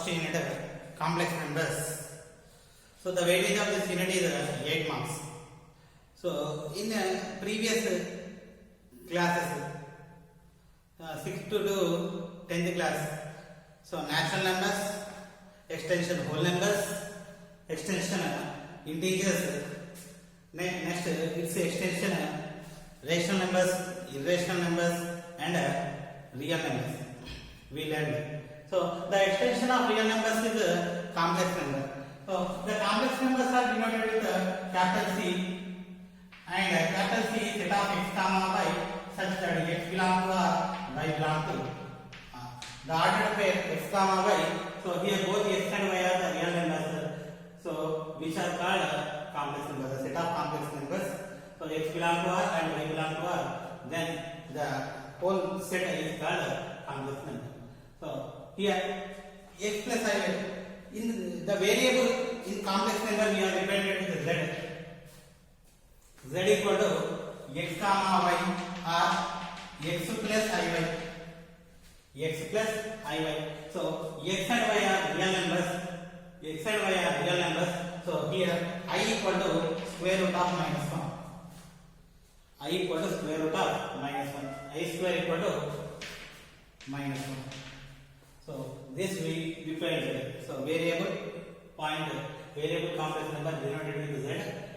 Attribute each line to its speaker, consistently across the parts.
Speaker 1: first unit complex numbers. So the weightage of this unit is 8 marks. So in previous classes 6th to 10th class, so natural numbers, extension whole numbers, extension integers, next its extension rational numbers, irrational numbers and real numbers we learned. So the extension of real numbers is a complex number. So the complex numbers are denoted with capital C, and capital C is set of x comma y such that x belongs to R, y belongs to the ordered pair x comma y. So here both x and y are the real numbers, so which are called complex numbers, the set of complex numbers. So x belongs to R and y belongs to R, then the whole set is called complex number. So here x plus I, in the variable in complex number we are represented with z. Z equal to x comma y or x plus iy. X plus iy. So x and y are real numbers. X and y are real numbers. So here I equal to square root of minus 1. I equal to square root of minus 1. I square equal to minus 1. So this we defined. So variable point, variable complex number denoted with z,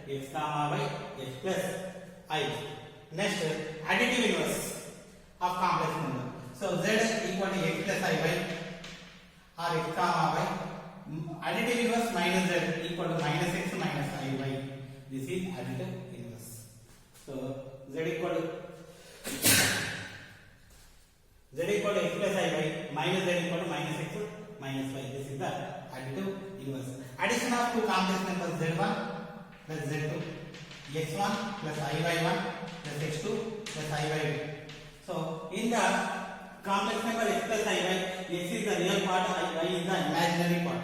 Speaker 1: x comma y, x plus I. Next, additive inverse of complex number. So z equal to x plus iy or x comma y. Additive inverse minus z equal to minus x minus iy. This is additive inverse. So z equal to x plus iy minus z equal to minus x minus y. This is the additive inverse. Addition of two complex numbers z1 plus z2, x1 plus iy1 plus x2 plus iy2. So in the complex number x plus iy, x is the real part, y is the imaginary part.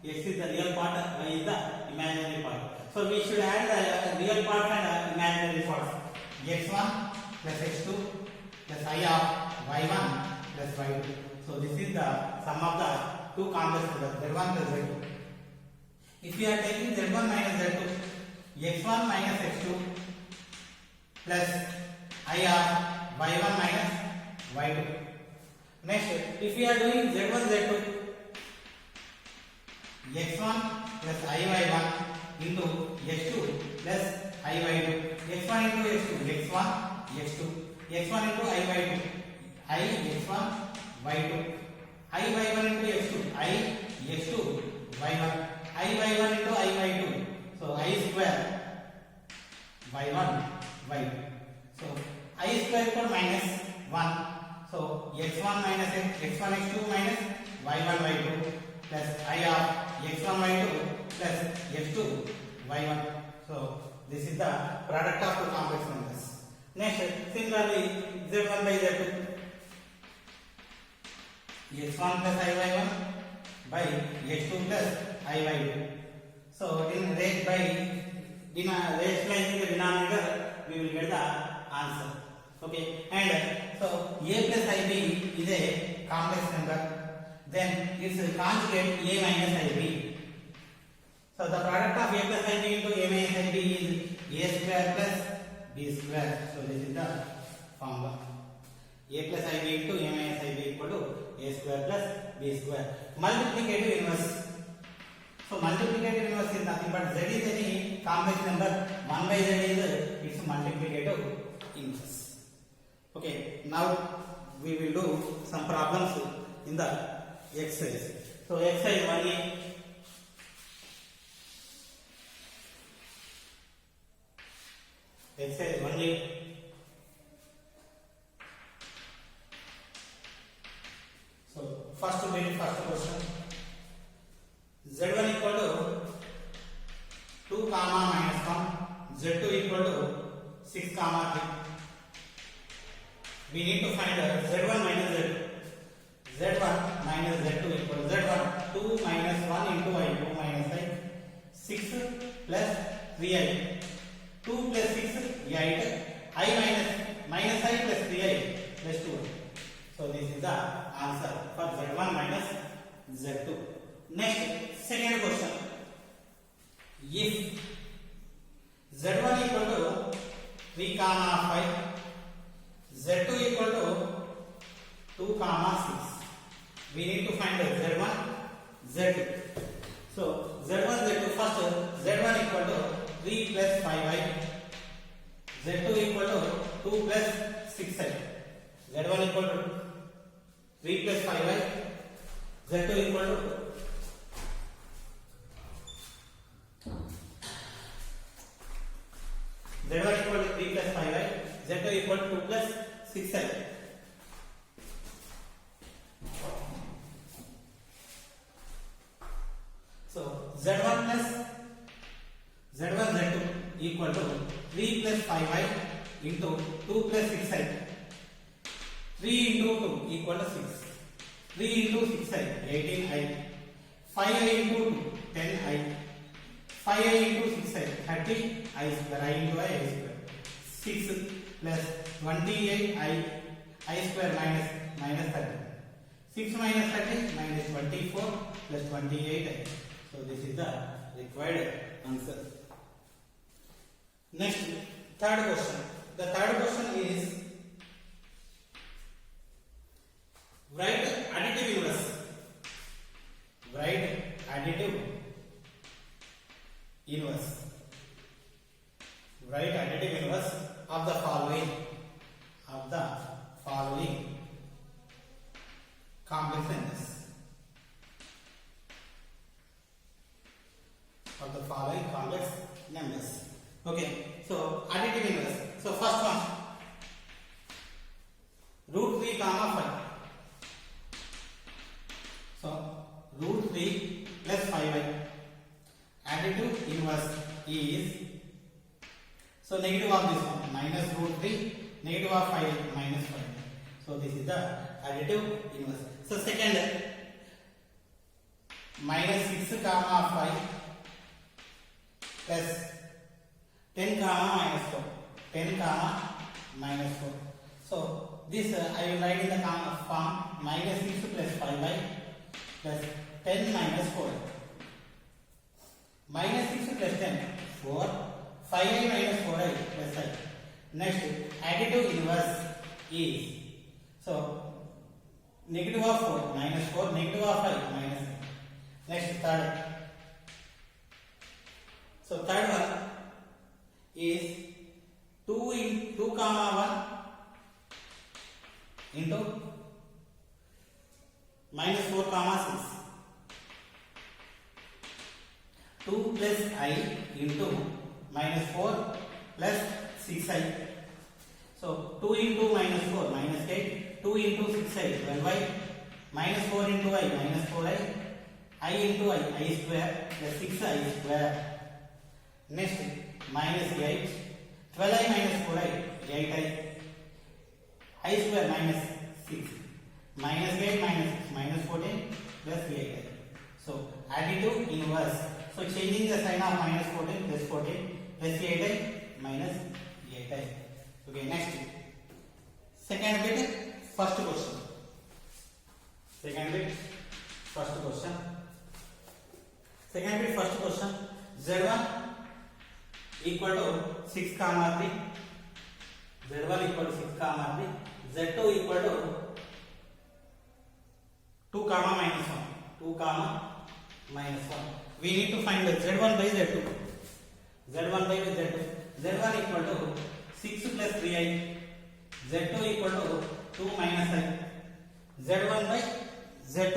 Speaker 1: X is the real part, y is the imaginary part. So we should add the real part and imaginary parts. x1 plus x2 plus I of y1 plus y2. So this is the sum of the two complex numbers z1 plus z2. If we are taking z1 minus z2, x1 minus x2 plus I of y1 minus y2. Next, if we are doing z1 z2, x1 plus iy1 into x2 plus iy2, x1 into x2, x1 x2, x1 into iy2, I x1 y2, iy1 into x2, I x2 y1, iy1 into iy2, so I square y1 y2. So I square equal minus 1. So x1 minus x1 x2 minus y1 y2 plus I of x1 y2 plus x2 y1. So this is the product of two complex numbers. Next, similarly z1 by z2, x1 plus iy1 by x2 plus iy2. So in rationalizing the denominator, we will get the answer. Okay, and so a plus ib is a complex number, then its conjugate a minus ib. So the product of a plus ib into a minus ib is a square plus b square. So this is the formula. A plus ib into a minus ib equal to a square plus b square. Multiplicative inverse. So multiplicative inverse is nothing but z is any complex number, 1 by z is its multiplicative inverse. Okay, now we will do some problems in the exercise. So exercise 1a. Exercise 1a. So first question. Z1 equal to 2 comma minus 1, Z2 equal to 6 comma 3. We need to find Z1 minus Z2. Z1 minus Z2 equal to Z1 2 minus 1 into I, 2 minus I, 6 plus 3I. 2 plus 6 8. Next, second question. If Z1 equal to 3 comma 5, Z2 equal to 2 comma 6. We need to find Z1, Z2. So Z1, Z2, first Z1 equal to 3 plus 5i, Z2 equal to 2 plus 6i. Z1 equal to 3 plus 5i, Z2 equal to Z1 equal to 3 plus 5i, Z2 equal to 2 plus 6i. So Z1 plus Z1 Z2 equal to 3 plus 5i into 2 plus 6i. 3 into 2 equal to 6. 3 into 6i 18i. 5i into 2 10i. 5i into 6i 30i square. I into I square. 6 plus 28i I square minus 30. 6 minus 30 minus 24 plus 28i. So this is the required answer. Next, third question. The third question is write additive inverse. Write additive inverse. Write additive inverse of the following complex numbers. Of the following complex numbers. Okay, so additive inverse. So first one, root 3 comma 5. So root 3 plus 5i. Additive inverse is, so negative of this one, minus root 3, negative of 5 minus 5. So this is the additive inverse. So second, minus 6 comma 5 plus 10 comma minus 4. 10 comma minus 4. So this I will write in the form minus 6 plus 5i plus 10 minus 4. Minus 6 plus 10, 4. 5i minus 4i plus i. Next, additive inverse is, so negative of 4 minus 4, negative of 5 minus 5. Next, third. So third one is 2 comma 1 into minus 4 comma 6. 2 plus I into minus 4 plus 6i. So 2 into minus 4 minus 8. 2 into 6i 12i. Minus 4 into I minus 4i. I into I square plus 6i square. Next, minus 8. 12i minus 4i 8i. I square minus 6. Minus 8 minus 6 minus 14 plus 8i. So additive inverse. So changing the sign of minus 14 plus 14 plus 8i minus 8i. Okay, next. Second bit, first question. Second bit, first question. Second bit, first question. Z1 equal to 6 comma 3. Z1 equal to 6 comma 3. Z2 equal to 2 comma minus 1. 2 comma minus 1. We need to find the Z1 by Z2. Z1 by Z2. Z1 equal to 6 plus 3i. Z2 equal to 2 minus I. Z1 by Z2.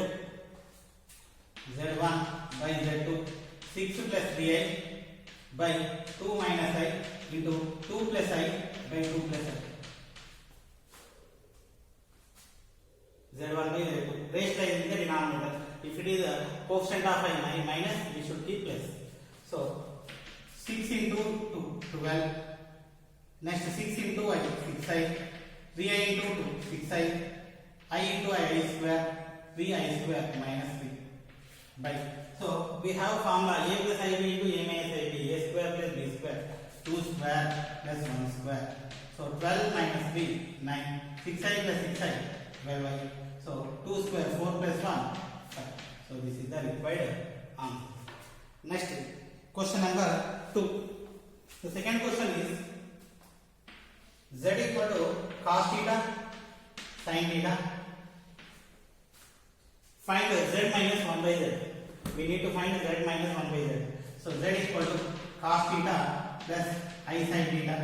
Speaker 1: Z1 by Z2. 6 plus 3i by 2 minus I into 2 plus I by 2 plus I. Z1 by Z2. Raised is in the denominator. If it is a coefficient of I minus, we should keep plus. So 6 into 2, 12. Next 6 into I, 6i. 3i into 2, 6i. I into I square, 3i square minus 3 by. So we have formula a plus ib into a minus ib, a square plus b square, 2 square plus 1 square. So 12 minus 3, 9. 6i plus 6i, 12i. So 2 square, 4 plus 1, 5. So this is the required answer. Next, question number 2. The second question is z equal to cos theta sin theta. Find z minus 1 by z. We need to find z minus 1 by z. So z equal to cos theta plus I sin theta.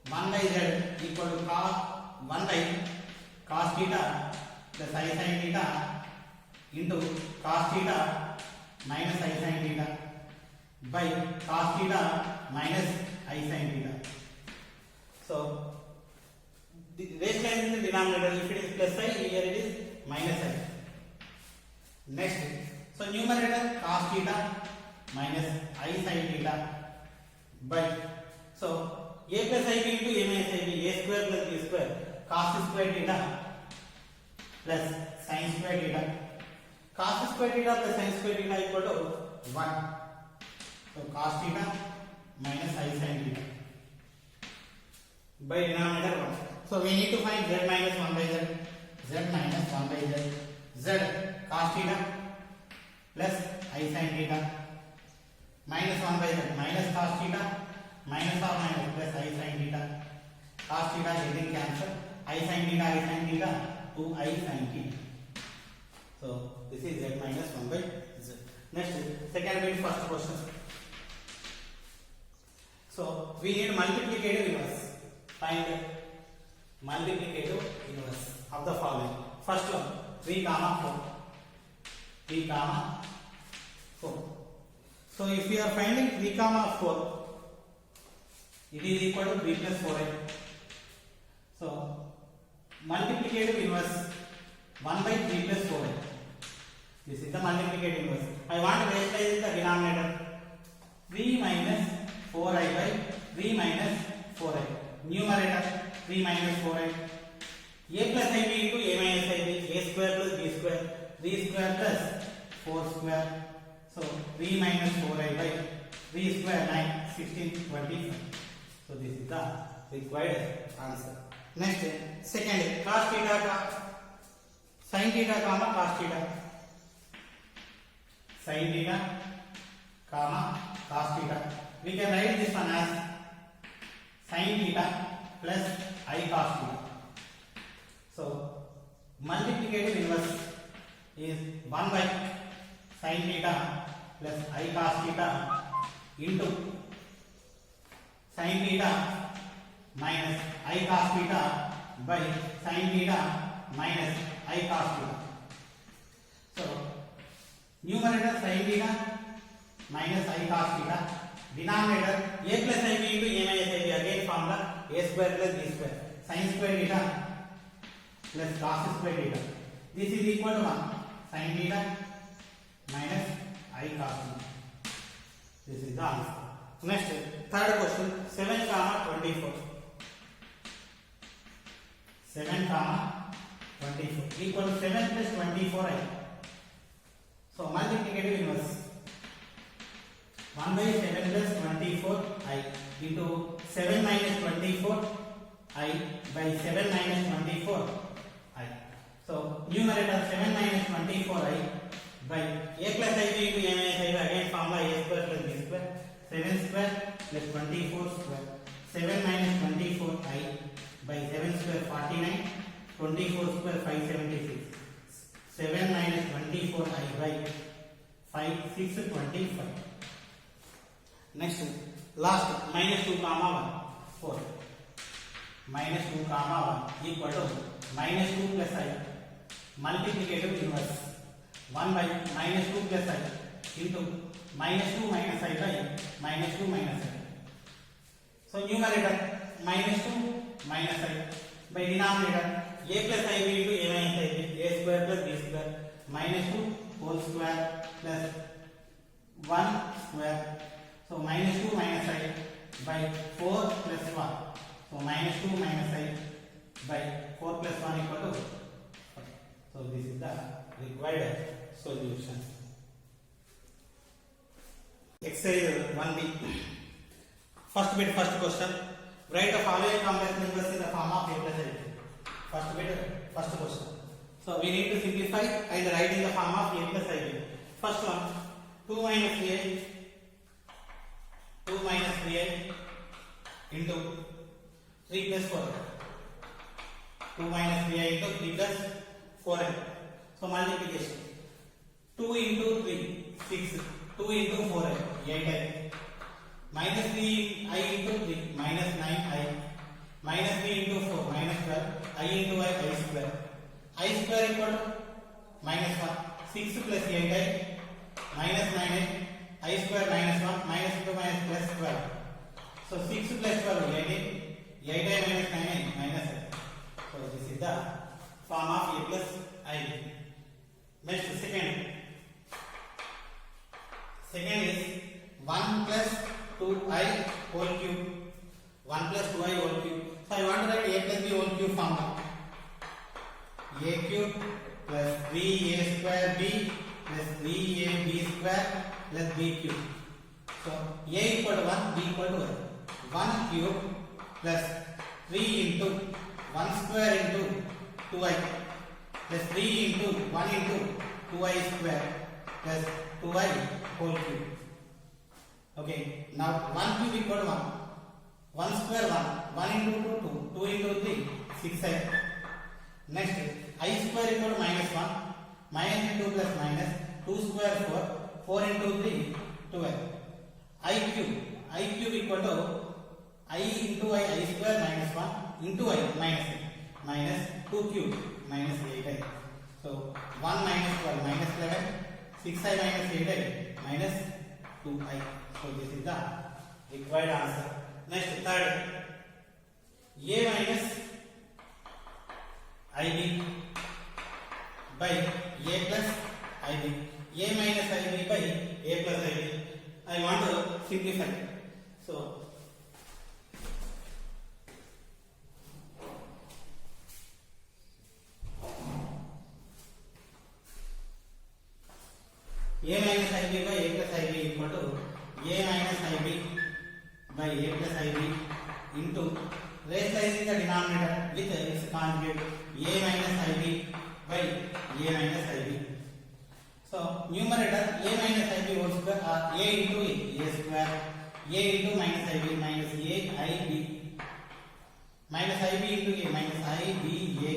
Speaker 1: 1 by z equal to 1 by cos theta plus I sin theta into cos theta minus I sin theta by cos theta minus I sin theta. So the raised line in the denominator, if it is plus I, here it is minus I. Next, so numerator cos theta minus I sin theta by, so a plus ib into a minus ib, a square plus b square, cos square theta plus sin square theta. Cos square theta plus sin square theta equal to 1. So cos theta minus I sin theta by denominator 1. So we need to find z minus 1 by z. Z minus 1 by z. Z cos theta plus I sin theta minus 1 by z minus cos theta minus or minus plus I sin theta. Cos theta getting cancelled. I sin theta 2 I sin theta. So this is z minus 1 by z. Next, second bit first question. So we need multiplicative inverse. Find multiplicative inverse of the following. First one 3 comma 4. 3 comma 4. So if we are finding 3 comma 4, it is equal to 3 plus 4i. So multiplicative inverse 1 by 3 plus 4i. This is the multiplicative inverse. I want to rationalize the denominator. 3 minus 4i by 3 minus 4i. Numerator 3 minus 4i. A plus ib into a minus ib. A square plus b square. 3 square plus 4 square. So 3 minus 4i by 3 square 9, 16, 25. So this is the required answer. Next, second cos theta sin theta comma cos theta. Sin theta comma cos theta. We can write this one as sin theta plus I cos theta. So multiplicative inverse is 1 by sin theta plus I cos theta into sin theta minus I cos theta by sin theta minus I cos theta. So numerator sin theta minus I cos theta, denominator a plus ib into a minus ib, again formula a square plus b square, sin square theta plus cos square theta. This is equal to 1 sin theta minus I cos theta. This is the answer. Next, third question 7 comma 24. 7 comma 24 equal to 7 plus 24i. So multiplicative inverse 1 by 7 plus 24i into 7 minus 24i by 7 minus 24i. So numerator 7 minus 24i by a plus ib into a minus ib, again formula a square plus b square, 7 square plus 24 square, 7 minus 24i by 7 square 49, 24 square 576, 7 minus 24i by 625. Next, last minus 2 comma 1 4. Minus 2 comma 1 equal to minus 2 plus I multiplicative inverse 1 by minus 2 plus I into minus 2 minus I by minus 2 minus I. So numerator minus 2 minus I by denominator a plus ib into a minus ib, a square plus b square, minus 2 whole square plus 1 square. So minus 2 minus I by 4 plus 1. So minus 2 minus I by 4 plus 1 equal to 5. So this is the required solution. Exercise 1b. First bit, first question. Write the following complex numbers in the form of a plus ib. First bit, first question. So we need to simplify and write in the form of a plus ib. First one, 2 minus 3i, 2 minus 3i into 3 plus 4. 2 minus 3i into 3 plus 4i. So multiplication. 2 into 3, 6. 2 into 4i, 8i. Minus 3i into 3, minus 9i. Minus 3 into 4, minus 12. I into I square. I square equal to minus 1. 6 plus 8i, minus 9i. I square minus 1, minus 2 minus plus 12. So 6 plus 12, 8i. 8i minus 9i, minus 8. So this is the form of a plus ib. Next, second is 1 plus 2i whole cube. 1 plus 2i whole cube. So I want to write a plus b whole cube formula. A cube plus 3a square b plus 3ab square plus b cube. So a equal to 1, b equal to 1 cube plus 3 into 1 square into 2i plus 3 into 1 into 2i square plus 2i whole cube. Okay, now 1 cube equal to 1. 1 square 1. 1 into 2, 2. 2 into 3, 6i. Next, I square equal to minus 1. Minus into 2 plus minus. 2 square 4. 4 into 3, 12. I cube equal to I into I square minus 1 into I minus I. Minus 2 cube minus 8i. So 1 minus 12 minus 11. 6i minus 8i minus 2i. So this is the required answer. Next, third, a minus ib by a plus ib. A minus ib by a plus ib. I want to simplify. So a minus ib by a plus ib equal to a minus ib by a plus ib into rationalizing the denominator with its conjugate a minus ib by a minus ib. So numerator a minus ib whole square or a into a square, a into minus ib minus a ib minus ib into a minus ib a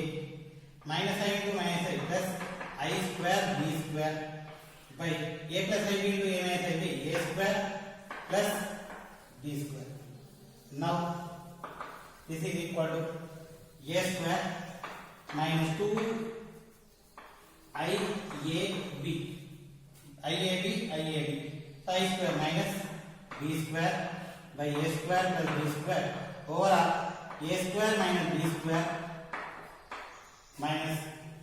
Speaker 1: minus I into minus I plus I square b square by a plus ib into a minus ib a square plus b square. Now this is equal to a square minus 2 iab so I square minus b square by a square plus b square overall a square minus b square minus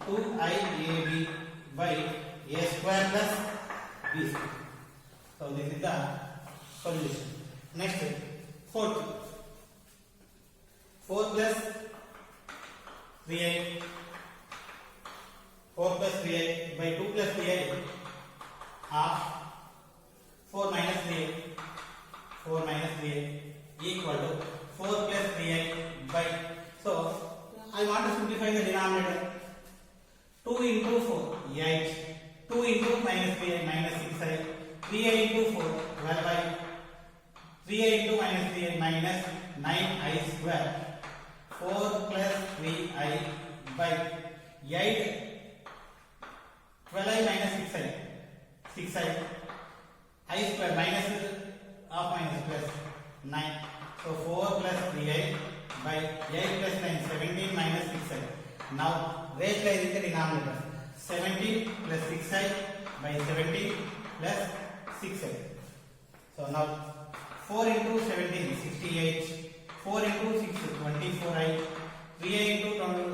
Speaker 1: 2iab by a square plus b square. So this is the solution. Next, fourth, 4 plus 3i, 4 plus 3i by 2 plus 3i half 4 minus 3i, 4 minus 3i equal to 4 plus 3i by, so I want to simplify the denominator. 2 into 4, 8, 2 into minus 3i minus 6i, 3i into 4, 12i, 3i into minus 3i minus 9i square, 4 plus 3i by 8, 12i minus 6i, 6i, I square minus half minus plus 9. So 4 plus 3i by 8 plus 9, 17 minus 6i. Now rationalizing the denominator. 17 plus 6i by 17 plus 6i. So now 4 into 17, 68. 4 into 6, 24i. 3i into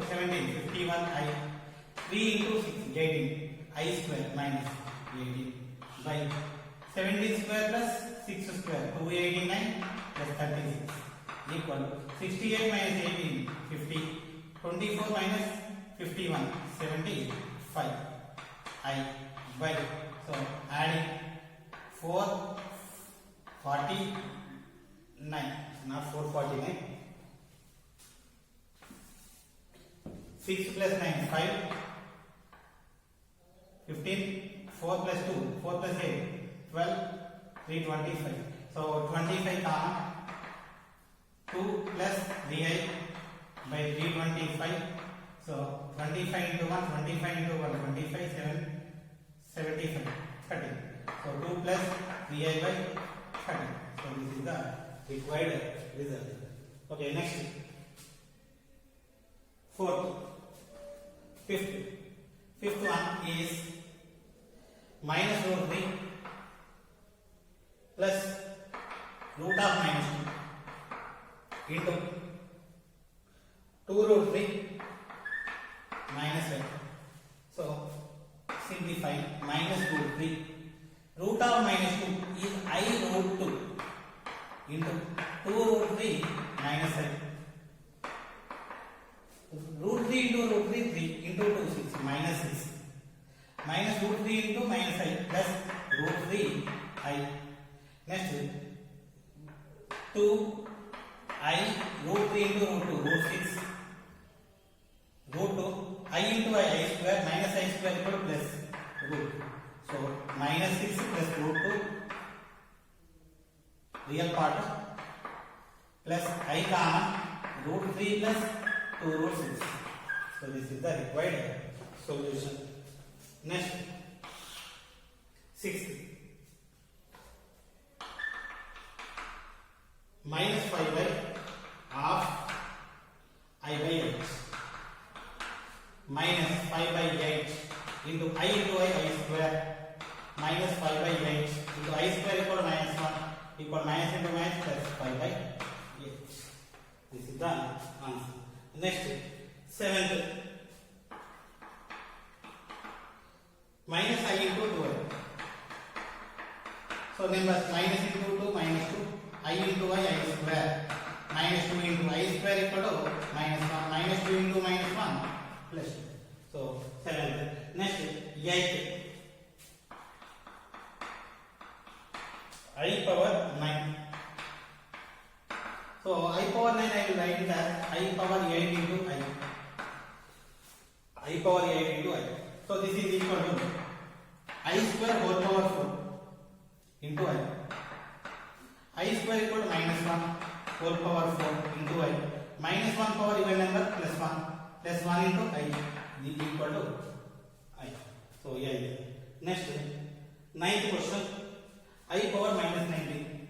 Speaker 1: 17, 51i. 3 into 6, 18. I square minus 18 by 17 square plus 6 square, 289 plus 36 equal 68 minus 18, 50. 24 minus 51, 75 I by, so adding 4, 49, not 449. 6 plus 9, 5. 15, 4 plus 2, 4 plus 8, 12, 325. So 25 comma 2 plus 3i by 325. So 25 into 1, 25 into 1, 25, 7, 75, 30. So 2 plus 3i by 30. So this is the required result. Okay, next. Fourth. Fifth one is minus root 3 plus root of minus 2 into 2 root 3 minus 1. So simplify minus root 3. Root of minus 2 is I root 2 into 2 root 3 minus 7. Root 3 into root 3, 3 into 2, 6, minus 6. Minus root 3 into minus I plus root 3 I. Next, 2 I root 3 into root 2, root 6. Root 2 I into I square minus I square equal plus root. So minus 6 plus root 2 real part plus I comma root 3 plus 2 root 6. So this is the required solution. Next, sixth, minus 5 by half I by 8 minus 5 by 8 into I square minus 5 by 8 into I square equal minus 1 equal minus into minus plus 5 by 8. This is the answer. Next, seventh, minus I into 2i. So numbers minus into 2 minus 2 I into I square minus 2 into I square equal to minus 1 minus 2 into minus 1 plus 2. So seventh. Next, eighth, I power 9. So I power 9 I will write it as I power 8 into I. I power 8 into I. So this is equal to I square whole power 4 into I. I square equal to minus 1 whole power 4 into I. Minus 1 power even number plus 1 into I is equal to I. So yeah. Next, ninth question. I power minus 19.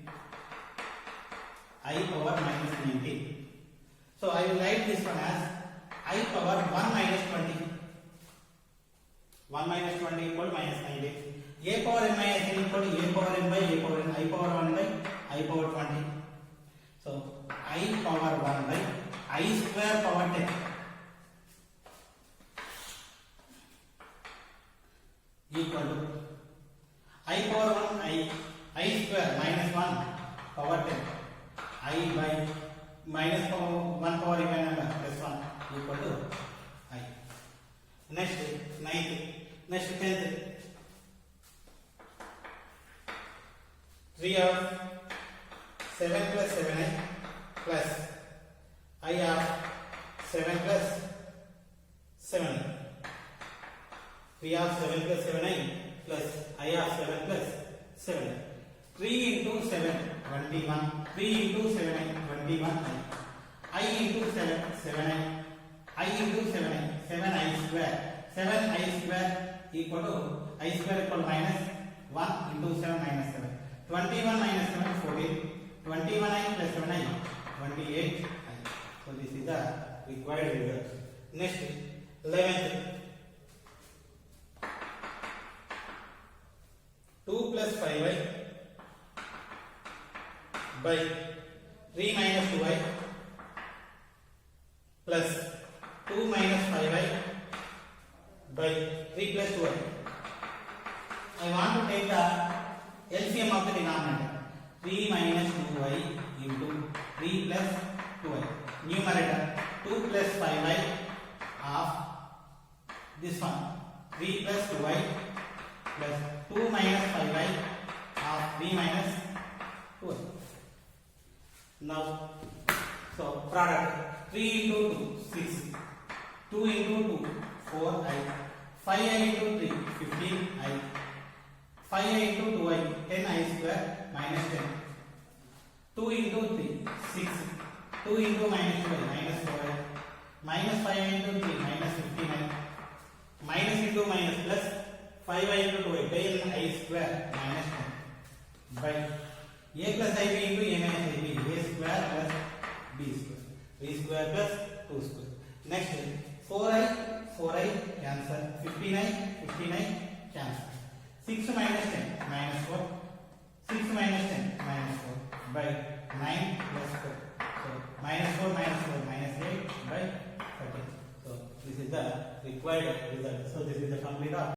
Speaker 1: I power minus 19. So I will write this one as I power 1 minus 20. 1 minus 20 equal minus 19. A power n minus n equal to A power n by A power n. I power 1 by I power 20. So I power 1 by I square power 10 equal to I power 1 I square minus 1 power 10 I by minus 1 power even number plus 1 equal to I. Next, ninth. Next, 10th. 3 of 7 plus 7i plus I of 7 plus 7i. 3 of 7 plus 7i plus I of 7 plus 7i. 3 into 7, 21. 3 into 7i, 21i. I into 7, 7i. I into 7i, 7i square. 7i square equal to I square equal minus 1 into 7 minus 7. 21 minus 7, 14. 21i plus 7i, 28i. So this is the required result. Next, 11th. 2 plus 5i by 3 minus 2i plus 2 minus 5i by 3 plus 2i. I want to take the LCM of the denominator. 3 minus 2i into 3 plus 2i. Numerator 2 plus 5i of this one. 3 plus 2i plus 2 minus 5i of 3 minus 2i. Now, so product 3 into 2, 6. 2 into 2, 4i. 5i into 3, 15i. 5i into 2i, 10i square minus 10. 2 into 3, 6. 2 into minus 12, minus 4i. Minus 5i into 3, minus 15i. Minus into minus plus 5i into 2i, 10i square minus 10. By a plus ib into a minus ib, a square plus b square. b square plus 2 square. Next, 4i cancel. 15i cancel. 6 minus 10 minus 4. 6 minus 10 minus 4 by 9 plus 4. So minus 4 minus 4 minus 8 by 13. So this is the required result. So this is the complete.